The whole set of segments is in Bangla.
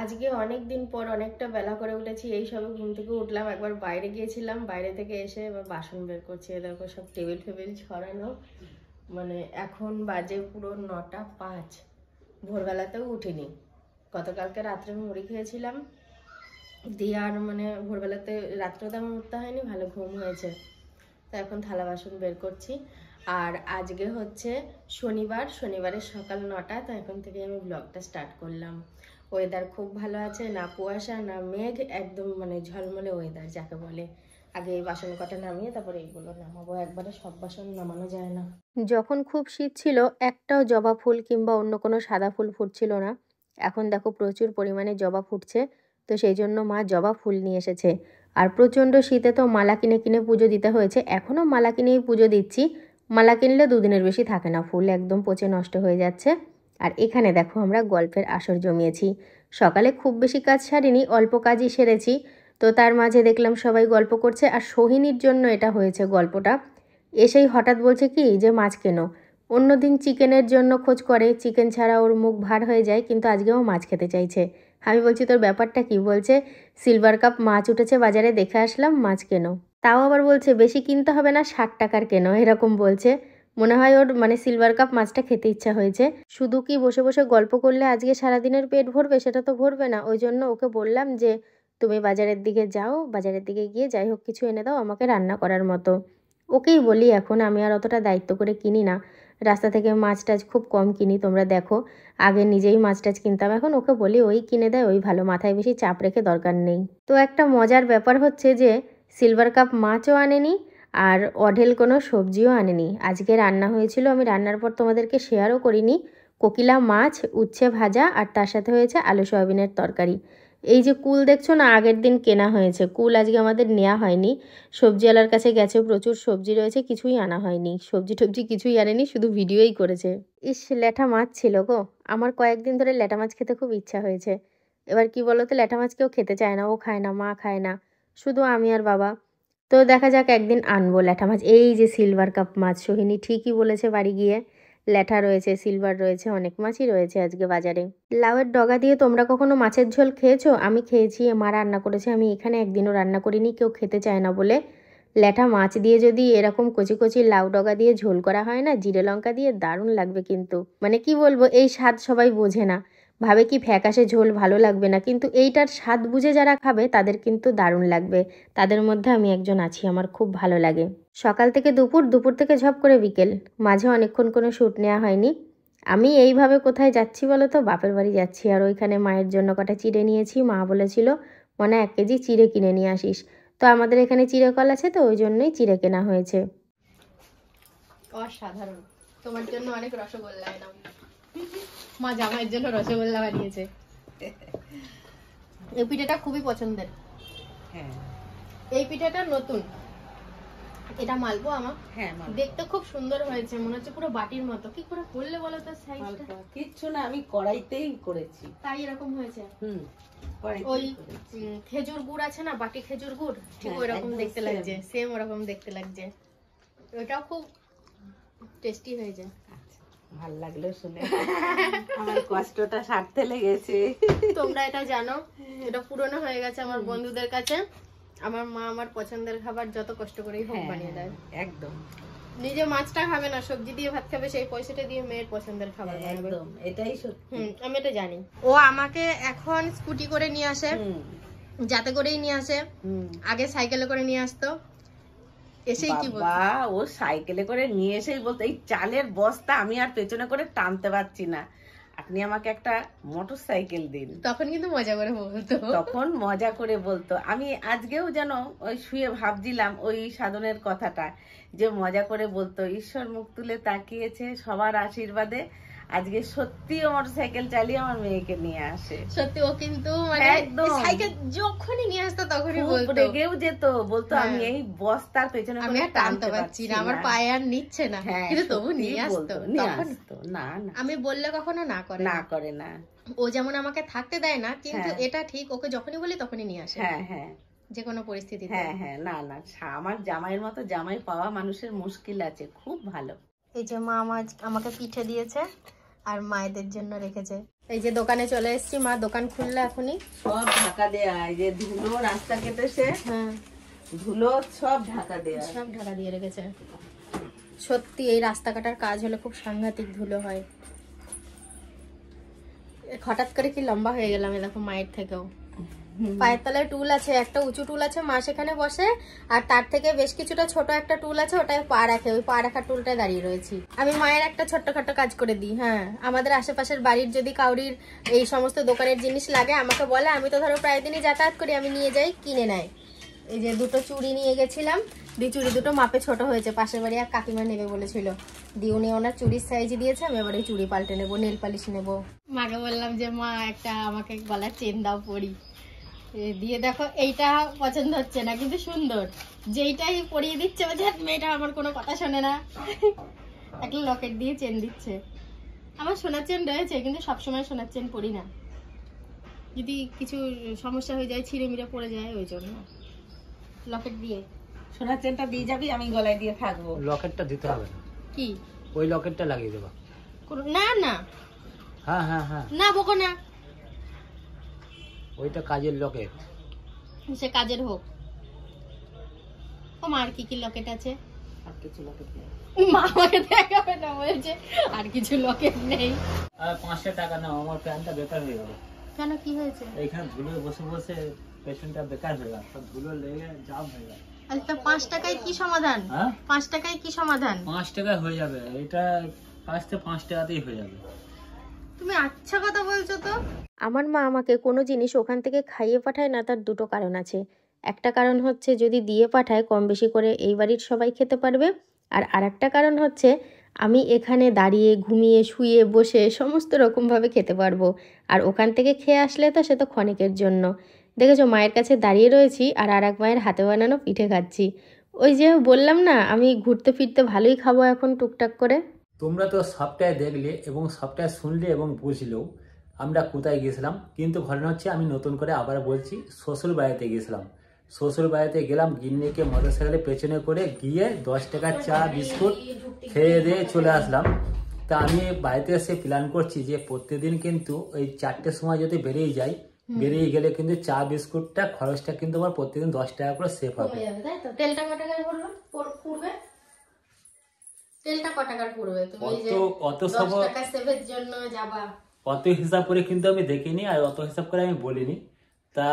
আজকে অনেক দিন পর অনেকটা বেলা করে উঠেছি, এই সবে ঘুম থেকে উঠলাম। একবার বাইরে গিয়েছিলাম, বাইরে থেকে এসে এবার বাসন বের করছি। দেখো সব টেবিল ফেবিল ছড়ানো। মানে এখন বাজে পুরো 9টা 5। ভোরবেলাতেও উঠিনি। গতকালকে রাত্রে মুড়ি খেয়েছিলাম দিয়ে, আর মানে ভোরবেলাতে রাত্রে তো আমার উঠতে হয়নি, ভালো ঘুম হয়েছে। তো এখন থালা বাসন বের করছি। আর আজকে হচ্ছে শনিবারের সকাল 9টা। তো এখন থেকে আমি ব্লগটা স্টার্ট করলাম। ওয়েদার খুব ভালো আছে, না কুয়াশা না মেঘ, একদম মানে ঝলমলে ওয়েদার যাকে বলে। আগে এই বাসন কটা নামিয়ে তারপরে এইগুলো নামাবো, একবারে সব বাসন নামানো যায় না। যখন খুব শীত ছিল একটাও জবা ফুল কিংবা অন্য কোনো সাদা ফুল ফুটছিল না। এখন দেখো প্রচুর পরিমাণে জবা ফুটছে। তো সেই জন্য মা জবা ফুল নিয়ে এসেছে। আর প্রচণ্ড শীতে তো মালা কিনে কিনে পুজো দিতে হয়েছে, এখনও মালা কিনেই পুজো দিচ্ছি। মালা কিনলে 2 দিনের বেশি থাকে না, ফুল একদম পচে নষ্ট হয়ে যাচ্ছে। আর এখানে দেখো আমরা গল্পের আসর জমিয়েছি। সকালে খুব বেশি কাজ সারিনি, অল্প কাজই সেরেছি। তো তার মাঝে দেখলাম সবাই গল্প করছে, আর সোহিনীর জন্য এটা হয়েছে গল্পটা। এসেই হঠাৎ বলছে কি যে মাছ কেনো। অন্যদিন চিকেনের জন্য খোঁজ করে, চিকেন ছাড়া ওর মুখ ভার হয়ে যায়, কিন্তু আজকেও মাছ খেতে চাইছে। আমি বলছি তোর ব্যাপারটা কি? বলছে সিলভার কাপ মাছ উঠেছে বাজারে, দেখে আসলাম, মাছ কেনো। তাও আবার বলছে বেশি কিনতে হবে না, 60 টাকার কেনো, এরকম বলছে। মনে হয় ওর মানে সিলভার কাপ মাছটা খেতে ইচ্ছা হয়েছে। শুধু কি বসে বসে গল্প করলে আজকে সারাদিনের পেট ভরবে? সেটা তো ভরবে না। ওই জন্য ওকে বললাম যে তুমি বাজারের দিকে যাও, বাজারের দিকে গিয়ে যাই হোক কিছু এনে দাও আমাকে রান্না করার মতো। ওকেই বলি এখন, আমি আর অতটা দায়িত্ব করে কিনি না। রাস্তা থেকে মাছ টাছ খুব কম কিনি, তোমরা দেখো। আগে নিজেই মাছ টাছ কিনতাম, এখন ওকে বলি ওই কিনে দেয়, ওই ভালো, মাথায় বেশি চাপ রেখে দরকার নেই। তো একটা মজার ব্যাপার হচ্ছে যে সিলভার কাপ মাছও আনেনি আর অঢেল কোনো সবজিও আনেনি। আজকে রান্না হয়েছিল, আমি রান্নার পর তোমাদেরকে শেয়ারও করিনি। কোকিলা মাছ, উচ্ছে ভাজা, আর তার সাথে হয়েছে আলু সয়াবিনের তরকারি। এই যে কুল দেখছো না, আগের দিন কেনা হয়েছে। কুল আজকে আমাদের নেওয়া হয়নি। সবজিওয়ালার কাছে গেছে, প্রচুর সবজি রয়েছে, কিছুই আনা হয়নি। সবজি টবজি কিছুই আনেনি, শুধু ভিডিওই করেছে। ইস, ল্যাঠা মাছ ছিল গো। আমার কয়েকদিন ধরে ল্যাঠা মাছ খেতে খুব ইচ্ছা হয়েছে। এবার কি বলো তো, ল্যাঠা মাছ কেউ খেতে চায় না, ও খায় না, মা খায় না, শুধু আমি আর বাবা। তো দেখা যাক একদিন আনবো ল্যাঠা মাছ। এই যে সিলভার কাপ মাছ, সোহিনী ঠিকই বলেছে, বাড়ি গিয়ে ল্যাঠা রয়েছে, সিলভার রয়েছে, অনেক মাছই রয়েছে আজকে বাজারে। লাউয়ের ডগা দিয়ে তোমরা কখনো মাছের ঝোল খেয়েছো? আমি খেয়েছি, মা রান্না করেছে। আমি এখানে একদিনও রান্না করিনি, কেউ খেতে চায় না বলে। ল্যাঠা মাছ দিয়ে যদি এরকম কচি কচি লাউ ডগা দিয়ে ঝোল করা হয় না, জিরে লঙ্কা দিয়ে, দারুণ লাগবে। কিন্তু মানে কি বলবো, এই স্বাদ সবাই বোঝে না, ভাবে কি ফ্যাকাশে ঝোল ভালো লাগবে না, কিন্তু এইটার স্বাদ বুঝে যারা খাবে তাদের কিন্তু দারুণ লাগবে। তাদের মধ্যে আমি একজন আছি, আমার খুব ভালো লাগে। সকাল থেকে দুপুর, দুপুর থেকে ঝপ করে বিকেল, মাঝে অনেকক্ষণ কোনো শ্যুট নেওয়া হয়নি। আমি এইভাবে কোথায় যাচ্ছি বলো তো? বাপের বাড়ি যাচ্ছি। আর ওইখানে মায়ের জন্য কটা চিড়ে নিয়েছি। মা বলেছিল মনে 1 কেজি চিড়ে কিনে নিয়ে আসিস। তো আমাদের এখানে চিড়েকল আছে, তো ওই জন্যই চিড়ে কেনা হয়েছে। অসাধারণ। তোমার জন্য অনেক রসগোল্লা এলাম। মা জামাইয়ের জন্য রসগোল্লা বানিয়েছে। এই পিঠাটা খুবই পছন্দের। হ্যাঁ, এই পিঠাটা নতুন, এটা মালপো আমার। হ্যাঁ, দেখতে খুব সুন্দর হয়েছে, মনে হচ্ছে পুরো বাটির মতো। কি করে করলে বলো তো সাইজটা? কিচ্ছু না, আমি কড়াইতেই করেছি, তাই এরকম হয়েছে। ওই খেজুর গুড় আছে না, বাটি খেজুর গুড়, ঠিক ওই রকম দেখতে লাগছে, সেম ওরকম দেখতে লাগছে। ওটাও খুব টেস্টি হয়েছে। ভাল লাগলো শুনে, আমার কষ্টটা সারতে লেগেছে। তোমরা এটা জানো, এটা পুরনো হয়ে গেছে আমার বন্ধুদের কাছে। আমার মা আমার পছন্দের খাবার যত কষ্ট করেই হোক বানিয়ে দেয়। একদম। নিজে মাছটা খাবে না, সবজি দিয়ে ভাত খাবে, সেই পয়সাটা দিয়ে মেয়ের পছন্দের খাবার বানাবে। একদম, এটাই সত্যি। আমি এটা জানি। ও আমাকে এখন স্কুটি করে নিয়ে আসে, যাতে করেই নিয়ে আসে। আগে সাইকেলে করে নিয়ে আসতো। এসেই কি বলতো, ও সাইকেলে করে নিয়ে এসেই বলতো এই চালের বস্তা আমি আর পেছনে করে টানতে পারছি না, আপনি আমাকে একটা মোটর সাইকেল দিন। তখন কিন্তু মজা করে বলতো, তখন মজা করে বলতো। আমি আজকেও যেন ওই শুয়ে ভাবছিলাম ওই সাধনের কথাটা, যে মজা করে বলতো। ঈশ্বর মুখ তুলে তাকিয়েছে, সবার আশীর্বাদে আজকে সত্যি মোটর সাইকেল চালিয়ে আমার মেয়েকে নিয়ে আসে। সত্যি ও কিন্তু মানে সাইকেল যখনই নিয়ে আসতো তখনই বলতো, রেগেও যেত, বলতো আমি এই বস্তার পেছনে আমি আর টানতে পারছি না, আমার পায়ে আর নিচ্ছে না, কিন্তু তবু নিয়ে আসতো। না না, আমি বললে কখনো না করে না। ও যেমন আমাকে থাকতে দেয় না, কিন্তু এটা ঠিক, ওকে যখনই বলি তখনই নিয়ে আসে। হ্যাঁ হ্যাঁ, যে কোনো পরিস্থিতিতে। হ্যাঁ হ্যাঁ, না না, আমার জামাইয়ের মতো জামাই পাওয়া মানুষের মুশকিল আছে, খুব ভালো। এই যে মা আমাকে পিঠে দিয়েছে আর মায়েদের জন্য রেখেছে। এই যে দোকানে চলে এসেছি, মা দোকান খুললে এখনই। সব ঢাকা দেয়া, এই যে ধুলো রাস্তা কেটেছে, হ্যাঁ ধুলো সব ঢাকা দেয়া। সব ঢাকা দিয়ে রেখেছে। সত্যি এই রাস্তা কাটার কাজ হলে খুব সাংঘাতিক ধুলো হয়। হঠাৎ করে কি লম্বা হয়ে গেলাম, এ দেখো মায়ের থেকেও। পায়ের তলায় টুল আছে, একটা উঁচু টুল আছে, মা সেখানে বসে, আর তার থেকে বেশ কিছুটা ছোট একটা টুল আছে, ওটাই পা রাখে, ওই পা রাখার টুলটায় দাঁড়িয়ে রয়েছি। আমি মায়ের একটা ছোট্টখাট্ট কাজ করে দিই। হ্যাঁ, আমাদের আশেপাশের বাড়ির যদি কাউরির এই সমস্ত দোকানের জিনিস লাগে আমাকে বলে, আমি তো ধরো প্রায় দিনই যাতায়াত করি, আমি নিয়ে যাই, কিনে নেয়। এই যে দুটো চুড়ি নিয়ে গেছিলাম, চুড়ি দুটো মাপে ছোট হয়েছে, পাশের বাড়ি এক কাকিমা নেবে বলেছিল, দিয়ে উনি ওনার চুড়ির সাইজ দিয়েছে, আমি এবার ওই চুড়ি পাল্টে নেবো, নেল পালিশ নেবো। মাকে বললাম যে মা একটা আমাকে গলার চেন দাও, পরি। দিয়ে দেখো এইটা পছন্দ হচ্ছে না, কিন্তু সুন্দর, যেইটাই পরিয়ে দিচ্ছে বলছে মেয়েটা আমার কোনো কথা শোনে না। একটা লকেট দিয়ে চেন দিচ্ছে। আমার সোনার চেন রয়েছে, কিন্তু সবসময় সোনার চেন পরি না, যদি কিছু সমস্যা হয়ে যায়, ছিঁড়ে মিড়ে পড়ে যায়, ওই জন্য লকেট দিয়ে। সোনার চেনটা দিয়ে যাবি, আমি গলায় দিয়ে থাকবো। লকেটটা দিতে হবে না, কি ওই লকেটটা লাগিয়ে দেবো। না না হ্যাঁ হ্যাঁ হ্যাঁ, না বকো না, ওইটা কাজের লকেট। সে কাজের হোক। ও মা আর কি কি লকেট আছে? আর কিছু লকেট নেই। মা আমাকে দেখাবে না, বলছে আর কিছু লকেট নেই। আর 500 টাকা নাও, আমার প্যান্টটা বেকার হয়ে গেল। কেন, কি হয়েছে? এইখানে ধুলো বসে বসে পেছনটা বেকার হয়ে গেল, সব ধুলো লেগে জাম হয়ে গেল। আচ্ছা, 5 টাকায় কি সমাধান? হ্যাঁ, 5 টাকায় কি সমাধান? 5 টাকায় হয়ে যাবে, এটা 5 টাকাতেই হয়ে যাবে। তুমি আচ্ছা কথা বলছো তো। আমার মা আমাকে কোনো জিনিস ওখান থেকে খাইয়ে পাঠায় না, তার দুটো কারণ আছে। একটা কারণ হচ্ছে যদি দিয়ে পাঠায় কম বেশি করে এই বাড়ির সবাই খেতে পারবে, আর আরেকটা কারণ হচ্ছে আমি এখানে দাঁড়িয়ে ঘুমিয়ে শুয়ে বসে সমস্ত রকমভাবে খেতে পারবো। আর ওখান থেকে খেয়ে আসলে তো সে তো ক্ষণিকের জন্য। দেখেছো, মায়ের কাছে দাঁড়িয়ে রয়েছি আর এক মায়ের হাতে বানানো পিঠে খাচ্ছি। ওই যে বললাম না, আমি ঘুরতে ফিরতে ভালোই খাবো এখন টুকটাক করে। তোমরা তো সবটাই দেখলে এবং সবটাই শুনলে এবং বুঝলেও আমরা কোথায় গিয়েছিলাম। কিন্তু ঘটনা হচ্ছে, আমি নতুন করে আবার বলছি, শ্বশুর বাড়িতে গিয়েছিলাম। শ্বশুর বাড়িতে গেলাম, গিন্নিকে মোটরসাইকেলে পেছনে করে গিয়ে 10 টাকার চা বিস্কুট খেয়ে দিয়ে চলে আসলাম। তা আমি বাড়িতে এসে প্ল্যান করছি যে প্রত্যেকদিন কিন্তু ওই 4টের সময় যদি বেরিয়ে যাই, বেরিয়ে গেলে কিন্তু চা বিস্কুটটা খরচটা কিন্তু আমার প্রত্যেকদিন 10 টাকা করে সেভ হবে। তেলটা কত টাকার পড়বে? তেলটা কত টাকার পড়বে? তুমি এই যে অত 10 সব টাকা সেভের জন্য যাবা, অত হিসাব করে কিন্তু আমি দেখিনি, আর অত হিসাব করে আমি বলিনি। তা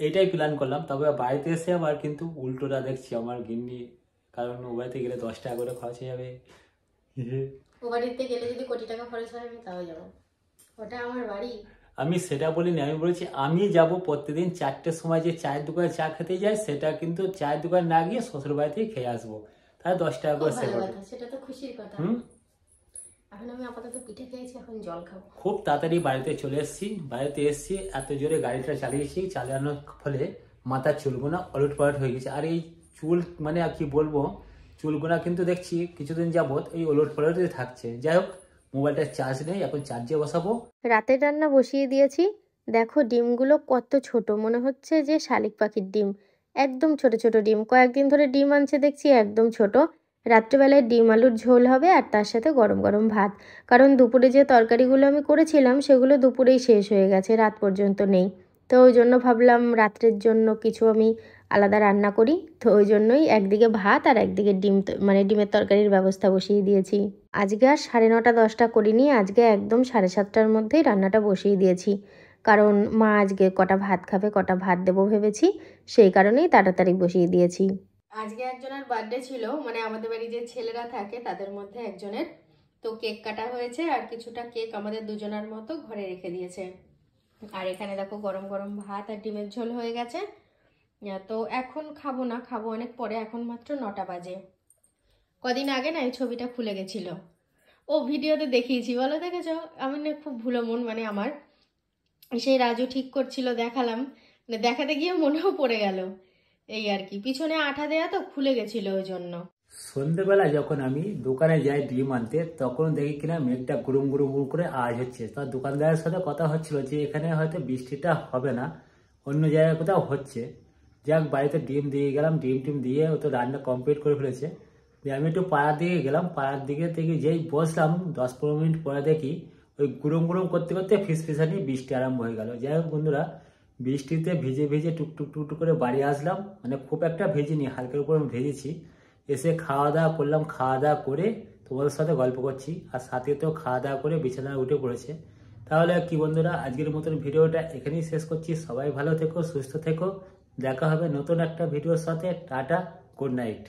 এইটাই প্ল্যান করলাম। তবে বাড়িতে এসে আবার কিন্তু উল্টোটা দেখছি আমার গিন্নি, কারণ ও বাড়িতে গেলে 10 টাকা করে খরচ হয়ে যাবে। ও বাড়িতে গেলে যদি কোটি টাকা খরচ হয় আমি তাও যাবো, ওটা আমার বাড়ি। আমি সেটা বলিনি, আমি বলেছি আমি যাব প্রত্যেকদিন 4টের সময় যে চায়ের দোকানে চা খেতে যাই, সেটা কিন্তু চায়ের দোকানে না গিয়ে শ্বশুর বাড়িতেই খেয়ে আসবো, তাহলে 10 টাকা করে সেভ হবে। সেটা তো খুশির কথা। এখন আমি আপাতত পিঠে খেয়েছি, এখন জল খাবো। খুব তাড়াতাড়ি বাড়িতে চলে এসেছি। বাড়িতে এসেছি, এত জোরে গাড়িটা চালিয়েছি, চালানোর ফলে মাথার চুলগুনা অলট পালট হয়ে গেছে। আর এই চুল মানে আর কি বলবো, চুলগুনা কিন্তু দেখছি কিছুদিন যাবত এই ওলট পালটই থাকছে। যাই হোক, মোবাইলটার চার্জ নেই, এখন চার্জে বসাবো। রাতের রান্না বসিয়ে দিয়েছি। দেখো ডিমগুলো কত ছোট, মনে হচ্ছে যে শালিক পাখির ডিম, একদম ছোট ছোট ডিম। কয়েকদিন ধরে ডিম আনছে দেখছি একদম ছোট। রাত্রেবেলায় ডিম আলুর ঝোল হবে, আর তার সাথে গরম গরম ভাত। কারণ দুপুরে যে তরকারিগুলো আমি করেছিলাম সেগুলো দুপুরেই শেষ হয়ে গেছে, রাত পর্যন্ত নেই। তো ওই জন্য ভাবলাম রাত্রের জন্য কিছু আমি আলাদা রান্না করি। তো ওই জন্যই একদিকে ভাত আর একদিকে ডিম, মানে ডিমের তরকারির ব্যবস্থা বসিয়ে দিয়েছি। আজকে আর 9:30 10টা করিনি, আজকে একদম 7:30টার মধ্যেই রান্নাটা বসিয়ে দিয়েছি। কারণ মা আজকে কটা ভাত খাবে, কটা ভাত দেবো ভেবেছি, সেই কারণেই তাড়াতাড়ি বসিয়ে দিয়েছি। আজকে একজনের বার্থডে ছিল, মানে আমাদের বাড়ি যে ছেলেরা থাকে তাদের মধ্যে একজনের। তো কেক কাটা হয়েছে, আর কিছুটা কেক আমাদের দুজনের মতো ঘরে রেখে দিয়েছে। আর এখানে দেখো গরম গরম ভাত আর ডিমের ঝোল হয়ে গেছে। তো এখন খাবো না, খাবো অনেক পরে, এখন মাত্র 9টা বাজে। কদিন আগে না এই ছবিটা খুলে গেছিল, ও ভিডিওতে দেখিয়েছি, বলো দেখেছো? আমি না খুব ভুলো মন, মানে আমার সেই রাজু ঠিক করছিল, দেখালাম, দেখাতে গিয়ে মনেও পড়ে গেল। এই আর কি, পিছনে আঠা দেয়া তো খুলে গেছিল ওই জন্য। সন্ধ্যেবেলা যখন আমি দোকানে যাই ডিম আনতে, তখন দেখি কিনা মেঘটা গুরুম গুরুম গুরুম করে আওয়াজ হচ্ছে। তার দোকানদারের সাথে কথা হচ্ছিল যে এখানে হয়তো বৃষ্টিটা হবে না, অন্য জায়গায় কোথাও হচ্ছে। যাক, বাড়িতে ডিম দিয়ে গেলাম, ডিম টিম দিয়ে ও তো রান্না কমপ্লিট করে ফেলেছে। দিয়ে আমি একটু পাড়ার দিকে গেলাম, পাড়ার দিকে থেকে যেই বসলাম 10-15 মিনিট পরে দেখি ওই গুড়ম গুড়ম করতে করতে ফিসফিসানি বৃষ্টি আরম্ভ হয়ে গেল। যাই হোক বন্ধুরা, বৃষ্টিতে ভিজে ভিজে টুকটুক টুকটুক করে বাড়ি আসলাম, মানে খুব একটা ভেজিনি, হালকার উপর আমি ভেজেছি। এসে খাওয়া দাওয়া করলাম, খাওয়া দাওয়া করে তোমাদের সাথে গল্প করছি, আর সাথে তো খাওয়া দাওয়া করে বিছানায় উঠে পড়েছে। তাহলে কি বন্ধুরা, আজকের মতন ভিডিওটা এখানেই শেষ করছি। সবাই ভালো থেকো, সুস্থ থেকো, দেখা হবে নতুন একটা ভিডিওর সাথে। Tata, good night.